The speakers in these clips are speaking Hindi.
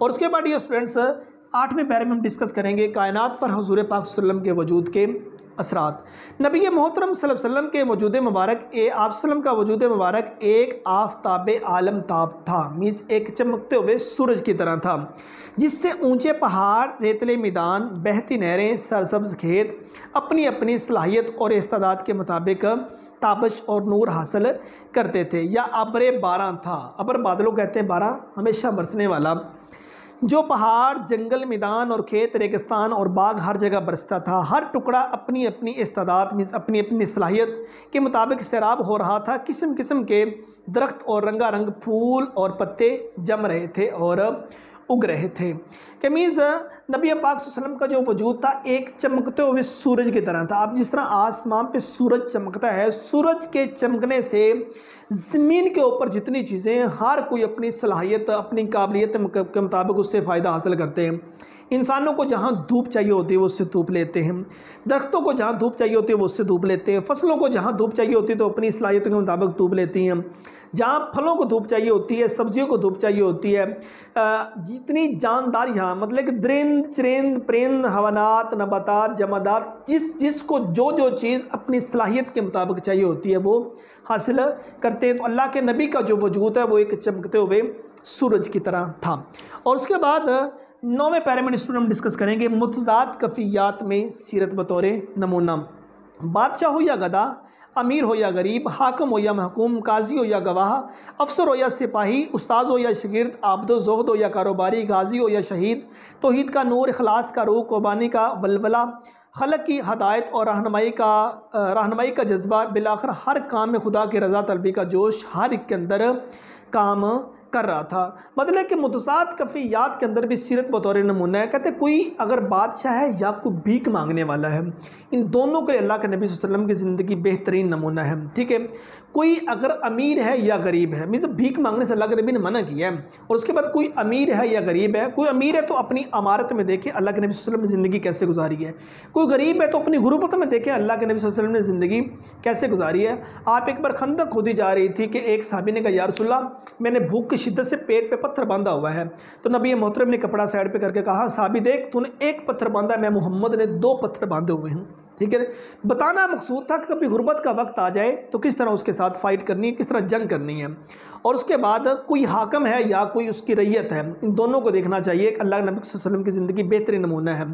और उसके बाद ये स्टूडेंट्स 8वें पैरे में हम डिस्कस करेंगे कायनात पर हुजूर पाक सल्लल्लाहु अलैहि वसल्लम के वजूद के असरात। नबी मोहतरम सल्लल्लाहु अलैहि वसल्लम के वजूद मुबारक आप सल्लम का वजूद मुबारक एक आफताब आलम ताब था, मीन्स एक चमकते हुए सूरज की तरह था, जिससे ऊंचे पहाड़, रेतले मैदान, बहती नहरें, सरसब्ज खेत अपनी अपनी सलाहियत और इस्तादाद के मुताबिक ताबश और नूर हासिल करते थे। या अब्र बारह था, अब्र बादलों कहते हैं बारह, हमेशा बरसने वाला, जो पहाड़, जंगल, मैदान और खेत, रेगिस्तान और बाग हर जगह बरसता था। हर टुकड़ा अपनी अपनी इस्तादात मीन्स अपनी अपनी सलाहियत के मुताबिक सैराब हो रहा था। किस्म किस्म के दरख्त और रंगारंग फूल और पत्ते जम रहे थे और उग रहे थे। कि मीन्स नबी पाक सल्लल्लाहु अलैहि वसल्लम का जो वजूद था एक चमकते हुए सूरज की तरह था। अब जिस तरह आसमान पे सूरज चमकता है, सूरज के चमकने से ज़मीन के ऊपर जितनी चीज़ें, हर कोई अपनी सलाहियत, अपनी काबिलियत के मुताबिक उससे फ़ायदा हासिल करते हैं। इंसानों को जहाँ धूप चाहिए होती है वो उससे धूप लेते हैं, दरख्तों को जहाँ धूप चाहिए होती है वो उससे धूप लेते हैं, फसलों को जहाँ धूप चाहिए होती है तो अपनी सलाहियत के मुताबिक धूप लेती हैं, जहाँ फलों को धूप चाहिए होती है, सब्जियों को धूप चाहिए होती है, जितनी जानदार यहाँ मतलब कि द्रिंद, चरिंद, परिंद, हवानात, नबातात, जमादात, जिसको जो चीज़ अपनी सलाहियत के मुताबिक चाहिए होती है वो हासिल करते हैं। तो अल्लाह के नबी का जो वजूद है वो एक चमकते हुए सूरज की तरह था। और उसके बाद 9वें पैरे में स्टूडेंट हम डिस्कस करेंगे मुतज़ाद कफ़ियात में सीरत बतौर नमूना। बादशाह हो या गदा, अमीर हो या गरीब, हाकम हो या महकूम, काजी हो या गवाह, अफसर हो या सिपाही, उस्ताद हो या शागिर्द, आबदो ज़ोहद हो या कारोबारी, गाजी हो या शहीद, तौहीद का नूर, इखलास का रूह, कुर्बानी का वलवला, खलक की हदायत और रहनुमाई का जज्बा, बिलाखिर हर काम में खुदा की रज़ा तलबी का जोश हर एक के अंदर काम कर रहा था। मतलब कि मुतज़ाद कफ़ियात के अंदर भी सीरत बतौर नमूना है। कहते कोई अगर बादशाह है या कोई भीख मांगने वाला है, इन दोनों के अल्लाह के नबी सल्लल्लाहु अलैहि वसल्लम की ज़िंदगी बेहतरीन नमूना है। ठीक है, कोई अगर अमीर है या गरीब है, मीन्स भीख मांगने से अल्लाह के नबी ने मना किया है। और उसके बाद कोई अमीर है या गरीब है, कोई अमीर है तो अपनी अमारत में देखे अल्लाह के नबी सल्लल्लाहु अलैहि वसल्लम ने ज़िंदगी कैसे गुजारी है, कोई गरीब है तो अपनी गुरबत में देखे अल्लाह के नबी सल्लल्लाहु अलैहि वसल्लम ने ज़िंदगी कैसे गुजारी है। आप एक बार खंदक खोदी जा रही थी कि एक साहबी ने कहा या रसूलल्लाह मैंने भूख की शिद्दत से पेट पे पत्थर बांधा हुआ है। तो नबी मोहतरम ने कपड़ा साइड पे करके कहा साहबी देख तूने एक पत्थर बांधा, मैं मोहम्मद ने 2 पत्थर बांधे हुए हैं। ठीक है, बताना मकसूद था कि कभी गुर्बत का वक्त आ जाए तो किस तरह उसके साथ फाइट करनी है, किस तरह जंग करनी है। और उसके बाद कोई हाकम है या कोई उसकी रैयत है, इन दोनों को देखना चाहिए। अल्लाह नबी सल्लल्लाहु अलैहि वसल्लम की ज़िंदगी बेहतरीन नमूना है।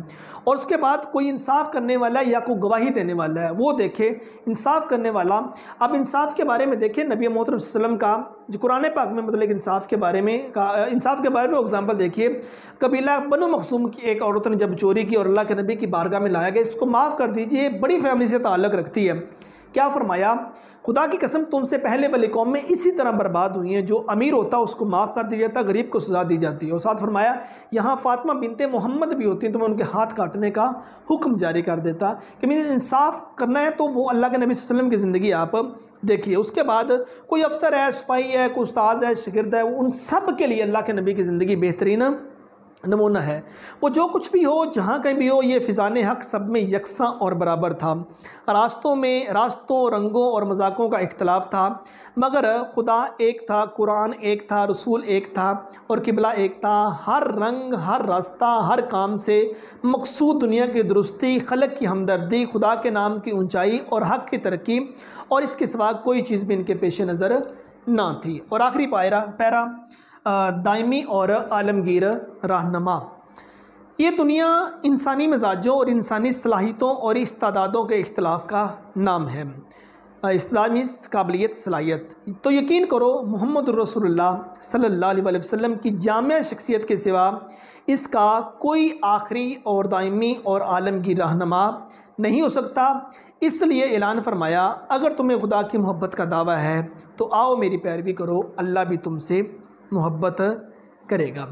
और उसके बाद कोई इंसाफ करने वाला है या कोई गवाही देने वाला है, वो देखे इंसाफ करने वाला। अब इंसाफ के बारे में देखें नबी मोहतरम सल्लल्लाहु अलैहि वसल्लम का जो कुरान पाक में मतलब इंसाफ के बारे में एग्जाम्पल देखिए। कबीला बनु मखसूम की एक औरत ने जब चोरी की और अल्लाह के नबी की बारगाह में लाया गया, इसको माफ़ कर दीजिए, बड़ी फैमिली से ताल्लुक़ रखती है। क्या फरमाया, खुदा की कसम तुमसे पहले वाली कौम में इसी तरह बर्बाद हुई हैं, जो अमीर होता उसको माफ़ कर दिया जाता, गरीब को सज़ा दी जाती है। और साथ फरमाया यहाँ फ़ातिमा बिनते मोहम्मद भी होती हैं तो मैं उनके हाथ काटने का हुक्म जारी कर देता। कि मुझे इंसाफ करना है तो वो अल्लाह के नबी सल्लल्लाहु अलैहि वसल्लम की ज़िंदगी आप देखिए। उसके बाद कोई अफसर है, सिपाही है, कोई उस्ताद है, शागिर्द है, उन सब के लिए अल्लाह के नबी की ज़िंदगी बेहतरीन नमूना है। वो जो कुछ भी हो, जहाँ कहीं भी हो, ये फ़िज़ान हक़ सब में यकसा और बराबर था। रास्तों, रंगों और मजाकों का इख्तलाफ था, मगर खुदा एक था, कुरान एक था, रसूल एक था और किबला एक था। हर रंग, हर रास्ता, हर काम से मकसूद दुनिया की दुरुस्ती, खलक की हमदर्दी, खुदा के नाम की ऊंचाई और हक़ की तरक्की, और इसके सिवा कोई चीज़ भी इनके पेश नज़र ना थी। और आखिरी पैरा दायमी और आलमगीर रहनुमा। ये दुनिया इंसानी मिजाजों और इंसानी सलाहियतों और इस्तादादों के इख्तलाफ का नाम है। इस्लामी काबिलियत, सलाहियत। तो यकीन करो मोहम्मद रसूलुल्लाह सल्लल्लाहु अलैहि वसल्लम की जामिया शख्सियत के सिवा इसका कोई आखिरी और दायमी और आलमगीर रहनुमा नहीं हो सकता। इसलिए ऐलान फरमाया अगर तुम्हें खुदा की मोहब्बत का दावा है तो आओ मेरी पैरवी करो, अल्लाह भी तुमसे मोहब्बत करेगा।